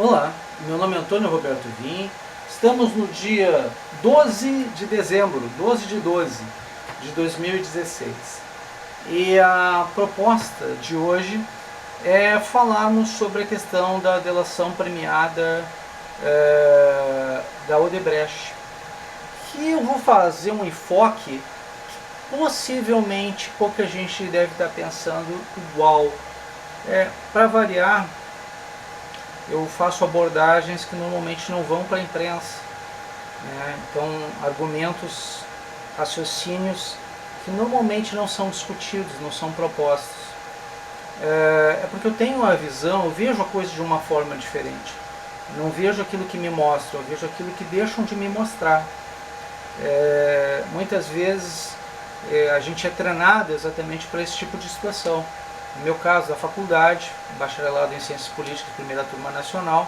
Olá, meu nome é Antônio Roberto Vim. Estamos no dia 12 de dezembro, 12 de 12 de 2016. E a proposta de hoje é falarmos sobre a questão da delação premiada da Odebrecht. Que eu vou fazer um enfoque que possivelmente pouca gente deve estar pensando igual. Para variar, eu faço abordagens que normalmente não vão para a imprensa, né? Então, argumentos, raciocínios que normalmente não são discutidos, não são propostos. Porque eu tenho uma visão, eu vejo a coisa de uma forma diferente. Eu não vejo aquilo que me mostram, eu vejo aquilo que deixam de me mostrar. Muitas vezes a gente é treinado exatamente para esse tipo de situação. No meu caso, da faculdade, bacharelado em Ciências Políticas, primeira turma nacional,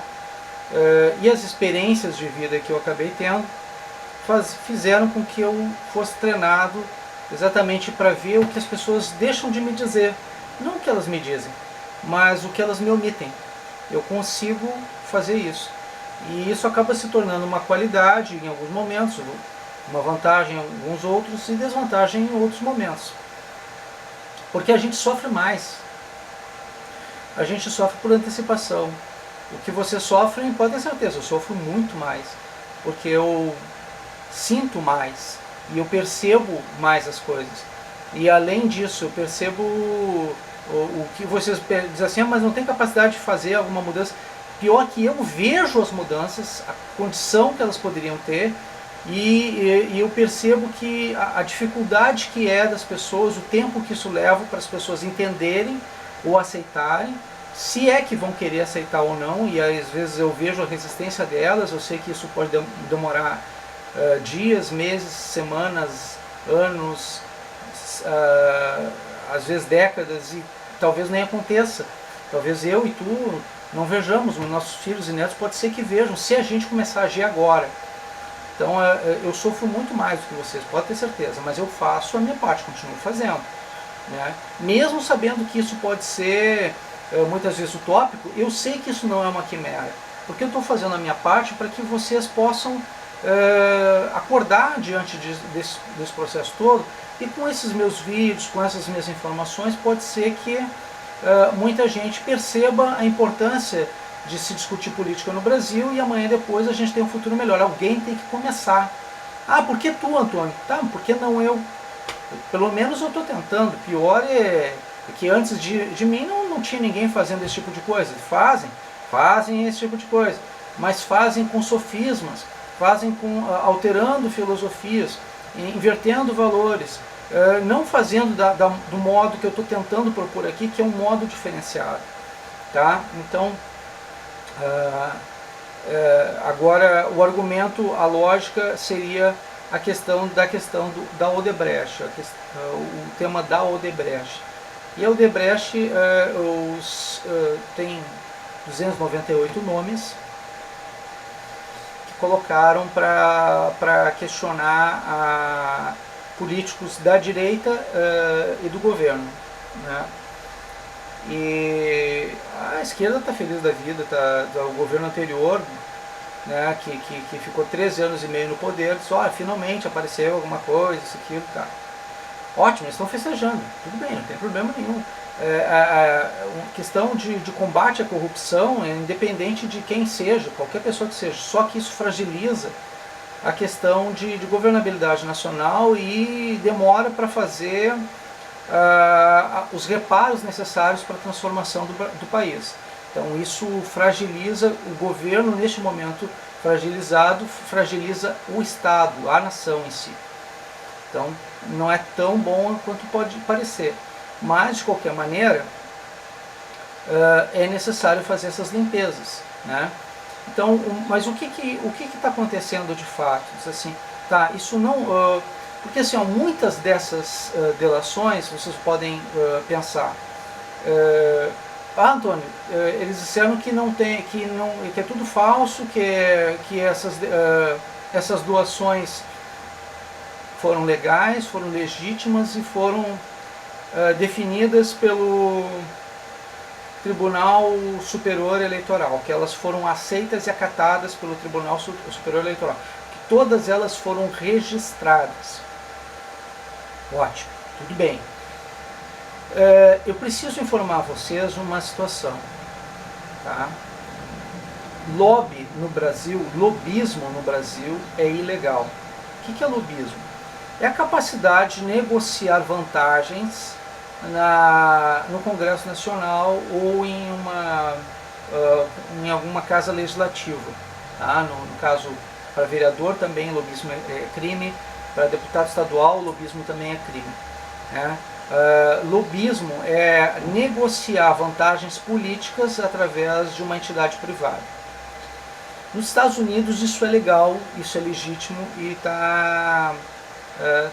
e as experiências de vida que eu acabei tendo fizeram com que eu fosse treinado exatamente para ver o que as pessoas deixam de me dizer. Não o que elas me dizem, mas o que elas me omitem. Eu consigo fazer isso. E isso acaba se tornando uma qualidade em alguns momentos, uma vantagem em alguns outros e desvantagem em outros momentos. Porque a gente sofre mais. A gente sofre por antecipação. O que você sofre, pode ter certeza, eu sofro muito mais. Porque eu sinto mais e eu percebo mais as coisas. E além disso, eu percebo o que vocês dizem assim, mas não tem capacidade de fazer alguma mudança. Pior que eu vejo as mudanças, a condição que elas poderiam ter, e eu percebo que a dificuldade que é das pessoas, o tempo que isso leva para as pessoas entenderem ou aceitarem, se é que vão querer aceitar ou não, e às vezes eu vejo a resistência delas, eu sei que isso pode demorar dias, meses, semanas, anos, às vezes décadas, e talvez nem aconteça. Talvez eu e tu não vejamos, os nossos filhos e netos pode ser que vejam, se a gente começar a agir agora. Então eu sofro muito mais do que vocês, pode ter certeza, mas eu faço a minha parte, continuo fazendo, né? Mesmo sabendo que isso pode ser muitas vezes utópico, eu sei que isso não é uma quimera, porque eu estou fazendo a minha parte para que vocês possam acordar diante desse processo todo, e com esses meus vídeos, com essas minhas informações, pode ser que muita gente perceba a importância de se discutir política no Brasil, e amanhã depois a gente tem um futuro melhor. Alguém tem que começar. Ah, por que tu, Antônio? Tá, por que não eu? Pelo menos eu estou tentando. Pior é que antes de mim não tinha ninguém fazendo esse tipo de coisa. Fazem esse tipo de coisa, mas fazem com sofismas, fazem alterando filosofias, invertendo valores, não fazendo do modo que eu estou tentando propor aqui, que é um modo diferenciado. Tá? Então, agora o argumento, a lógica seria a questão da Odebrecht, o tema da Odebrecht. E a Odebrecht tem 298 nomes que colocaram para questionar políticos da direita e do governo, né? E a esquerda está feliz da vida, o governo anterior, né, que ficou 13 anos e meio no poder, disse, finalmente apareceu alguma coisa, isso, aquilo, tá. Ótimo, eles estão festejando, tudo bem, não tem problema nenhum. A questão de combate à corrupção é independente de quem seja, qualquer pessoa que seja, só que isso fragiliza a questão de governabilidade nacional e demora para fazer os reparos necessários para a transformação do país. Então isso fragiliza o governo, neste momento fragilizado, fragiliza o Estado, a nação em si. Então não é tão bom quanto pode parecer, mas de qualquer maneira é necessário fazer essas limpezas, né? Então, mas o que está acontecendo de fato? Diz assim, tá, isso não... porque assim, muitas dessas delações, vocês podem pensar, Antônio, eles disseram que não tem, que é tudo falso, que essas doações foram legais, foram legítimas e foram definidas Tribunal Superior Eleitoral, que elas foram aceitas e acatadas pelo Tribunal Superior Eleitoral, que todas elas foram registradas. Ótimo, tudo bem. Eu preciso informar a vocês uma situação, tá? Lobby no Brasil, lobismo no Brasil é ilegal. O que é lobismo? É a capacidade de negociar vantagens no Congresso Nacional ou em alguma casa legislativa. Tá? No caso, para vereador também lobismo é crime, para deputado estadual lobismo também é crime. Né? Lobismo é negociar vantagens políticas através de uma entidade privada. Nos Estados Unidos isso é legal, isso é legítimo e está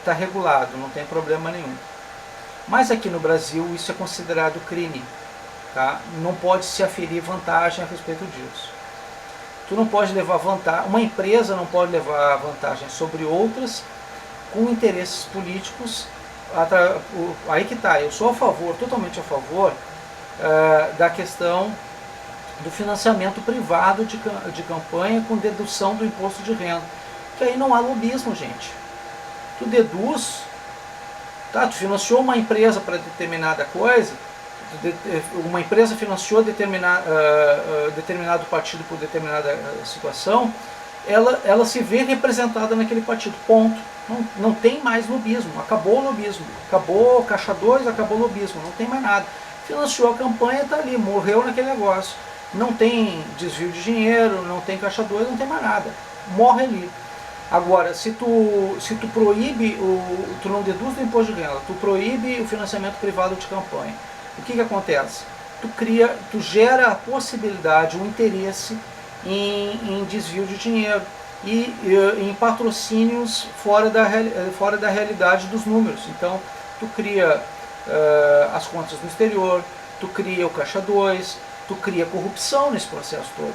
regulado, não tem problema nenhum. Mas aqui no Brasil isso é considerado crime, tá? Não pode se aferir vantagem a respeito disso. Tu não pode levar vantagem, uma empresa não pode levar vantagem sobre outras com interesses políticos. Aí que tá, eu sou a favor, totalmente a favor da questão do financiamento privado de campanha com dedução do imposto de renda, que aí não há lobismo, gente. Tu deduz, tá? Tu financiou uma empresa para determinada coisa, uma empresa financiou determinado partido por determinada situação, ela se vê representada naquele partido, ponto. Não tem mais lobismo, acabou o lobismo, acabou Caixa 2, acabou o lobismo, não tem mais nada. Financiou a campanha, está ali, morreu naquele negócio. Não tem desvio de dinheiro, não tem Caixa 2, não tem mais nada, morre ali. Agora, se tu proíbe, tu não deduz do imposto de renda, tu proíbe o financiamento privado de campanha, o que acontece? Tu gera a possibilidade, o interesse em desvio de dinheiro e em patrocínios fora da realidade dos números. Então, tu cria as contas no exterior, tu cria o Caixa 2, tu cria corrupção nesse processo todo.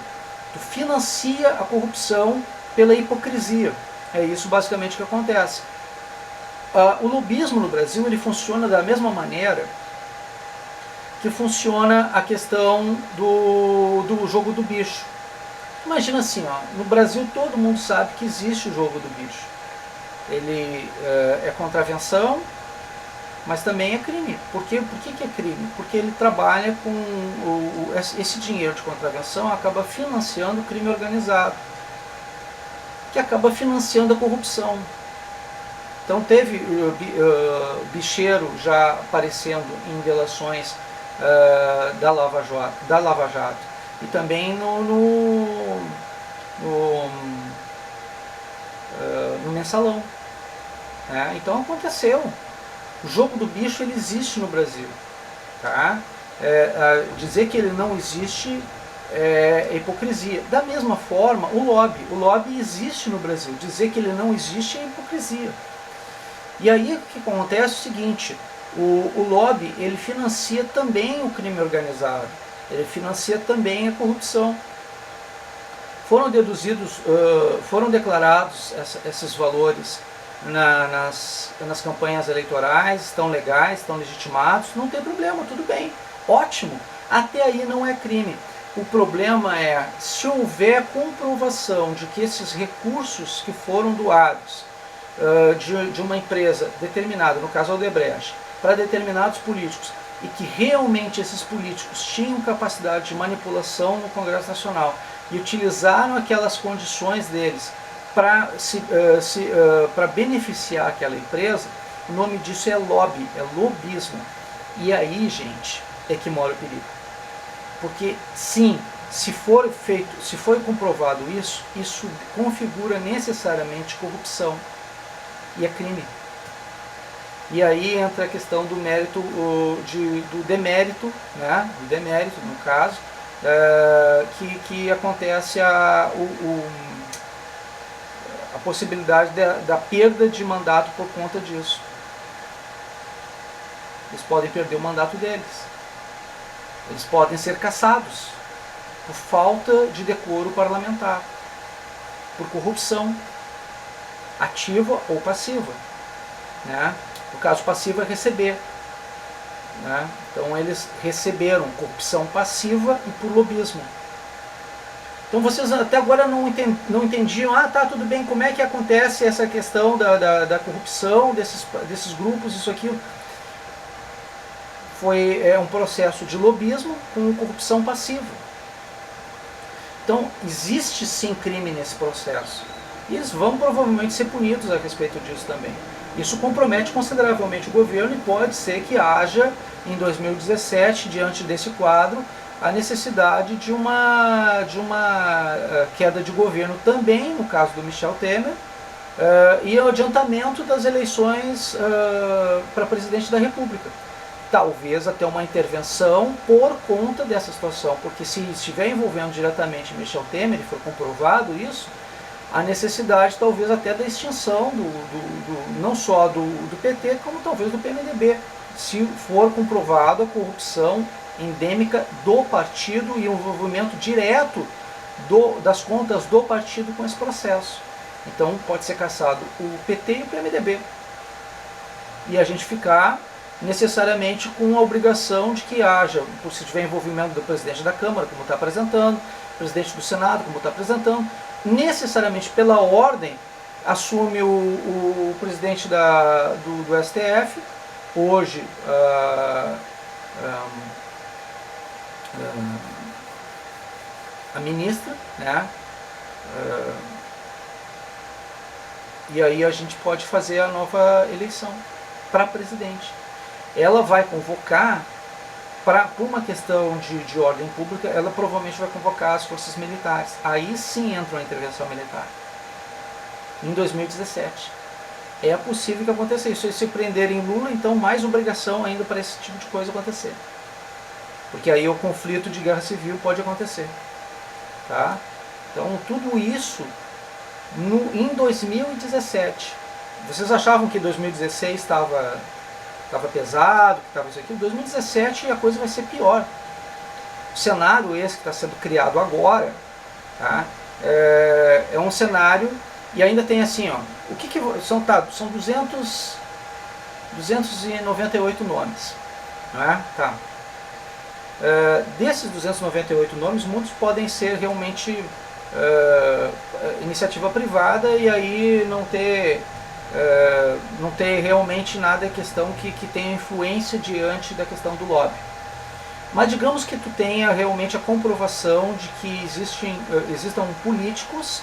Tu financia a corrupção pela hipocrisia. É isso basicamente que acontece. O lobismo no Brasil ele funciona da mesma maneira que funciona a questão do jogo do bicho. Imagina assim, ó, no Brasil todo mundo sabe que existe o jogo do bicho. Ele é contravenção, mas também é crime. Por que é crime? Porque ele trabalha com esse dinheiro de contravenção, acaba financiando o crime organizado, que acaba financiando a corrupção. Então teve bicheiro já aparecendo em delações da Lava Jato e também no mensalão. Então aconteceu. O jogo do bicho ele existe no Brasil. Tá? Dizer que ele não existe é hipocrisia. Da mesma forma, o lobby existe no Brasil. Dizer que ele não existe é hipocrisia. E aí o que acontece é o seguinte: o lobby ele financia também o crime organizado, ele financia também a corrupção. Foram declarados esses valores nas campanhas eleitorais, estão legais, estão legitimados, não tem problema, tudo bem, ótimo, até aí não é crime. O problema é se houver comprovação de que esses recursos que foram doados de uma empresa determinada, no caso a Odebrecht, para determinados políticos, e que realmente esses políticos tinham capacidade de manipulação no Congresso Nacional e utilizaram aquelas condições deles para beneficiar aquela empresa, o nome disso é lobby, é lobismo. E aí, gente, é que mora o perigo. Porque, sim, se for comprovado isso configura necessariamente corrupção. E é crime. E aí entra a questão do mérito, do demérito, né? Do demérito, no caso, que acontece a possibilidade da perda de mandato por conta disso. Eles podem perder o mandato deles. Eles podem ser cassados por falta de decoro parlamentar, por corrupção, ativa ou passiva. Né? No caso passivo é receber. né? Então eles receberam corrupção passiva e por lobismo. Então vocês até agora não entendiam, tá, tudo bem, como é que acontece essa questão da corrupção desses grupos, isso aqui foi um processo de lobismo com corrupção passiva. Então existe sim crime nesse processo. E eles vão provavelmente ser punidos a respeito disso também. Isso compromete consideravelmente o governo e pode ser que haja, em 2017, diante desse quadro, a necessidade de uma queda de governo também, no caso do Michel Temer, e o adiantamento das eleições para presidente da República. Talvez até uma intervenção por conta dessa situação, porque se estiver envolvendo diretamente Michel Temer e for comprovado isso, a necessidade talvez até da extinção não só do PT, como talvez do PMDB, se for comprovado a corrupção endêmica do partido e o envolvimento direto das contas do partido com esse processo. Então pode ser cassado o PT e o PMDB. E a gente ficar necessariamente com a obrigação de que haja, se tiver envolvimento do presidente da Câmara, como está apresentando, presidente do Senado, como está apresentando, necessariamente pela ordem assume o presidente do STF, hoje a ministra, né? E aí a gente pode fazer a nova eleição para presidente. Ela vai convocar, por uma questão de ordem pública, ela provavelmente vai convocar as forças militares. Aí sim entra uma intervenção militar. Em 2017. É possível que aconteça isso. Se prenderem Lula, então mais obrigação ainda para esse tipo de coisa acontecer. Porque aí o conflito de guerra civil pode acontecer. Tá? Então tudo isso em 2017. Vocês achavam que 2016 estava pesado, que estava isso aqui? Em 2017 a coisa vai ser pior. O cenário esse que está sendo criado agora, tá? É um cenário, e ainda tem assim, ó, o que são 298 nomes, não é? Tá. Desses 298 nomes, muitos podem ser realmente iniciativa privada e aí não ter realmente nada questão que tenha influência diante da questão do lobby. Mas digamos que tu tenha realmente a comprovação de que existam políticos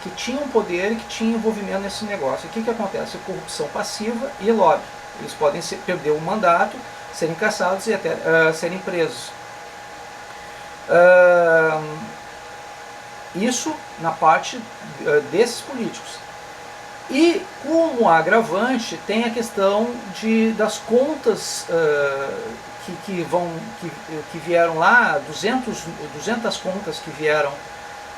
que tinham poder e que tinham envolvimento nesse negócio. O que acontece? Corrupção passiva e lobby. Eles podem perder o mandato, serem caçados e até serem presos. Isso na parte desses políticos. E como agravante tem a questão das contas que vieram lá, 200 contas que vieram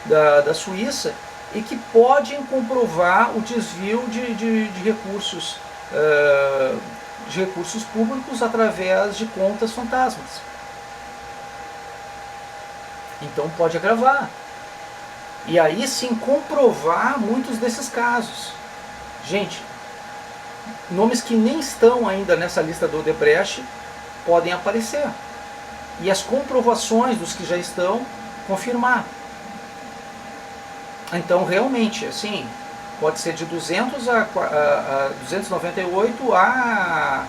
da Suíça e que podem comprovar o desvio de recursos públicos através de contas fantasmas. Então pode agravar. E aí sim comprovar muitos desses casos. Gente, nomes que nem estão ainda nessa lista do Odebrecht podem aparecer. E as comprovações dos que já estão confirmar. Então realmente, assim, pode ser de 200 a 298 a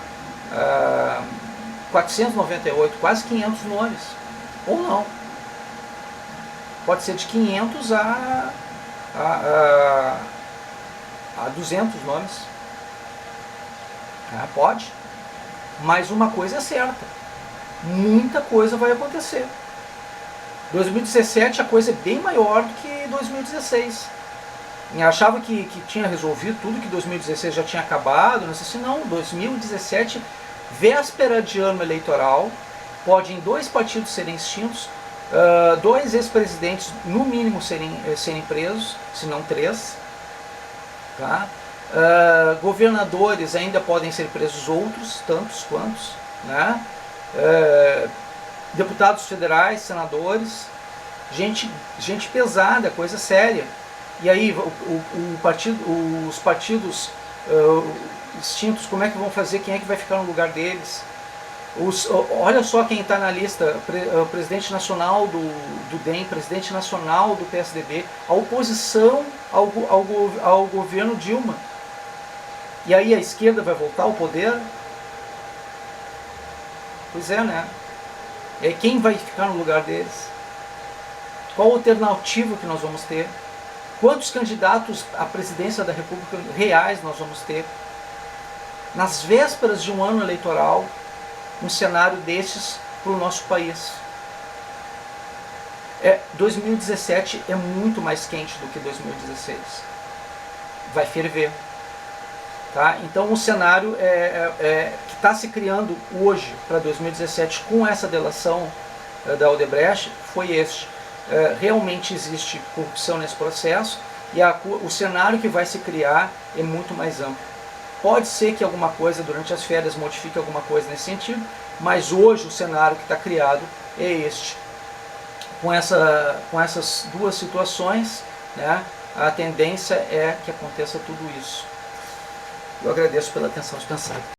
498, quase 500 nomes. Ou não. Pode ser de 500 a 200 nomes. Pode. Mas uma coisa é certa. Muita coisa vai acontecer. 2017 a coisa é bem maior do que 2016. Eu achava que tinha resolvido tudo, que 2016 já tinha acabado. Não sei se não. 2017, véspera de ano eleitoral, podem 2 partidos serem extintos, 2 ex-presidentes no mínimo serem presos, se não 3. Tá? Governadores ainda podem ser presos, outros, tantos quantos, né? Deputados federais, senadores, gente pesada, coisa séria. E aí os partidos extintos, como é que vão fazer? Quem é que vai ficar no lugar deles? Olha só quem está na lista, o presidente nacional do DEM, presidente nacional do PSDB, a oposição ao governo Dilma. E aí a esquerda vai voltar ao poder? Pois é, né? E aí quem vai ficar no lugar deles? Qual alternativa que nós vamos ter? Quantos candidatos à presidência da República reais nós vamos ter? Nas vésperas de um ano eleitoral, um cenário desses para o nosso país. 2017 é muito mais quente do que 2016. Vai ferver. Tá? Então o cenário que está se criando hoje para 2017 com essa delação da Odebrecht foi este. Realmente existe corrupção nesse processo e o cenário que vai se criar é muito mais amplo. Pode ser que alguma coisa durante as férias modifique alguma coisa nesse sentido, mas hoje o cenário que está criado é este. Com essas duas situações, né, a tendência é que aconteça tudo isso. Eu agradeço pela atenção dispensada.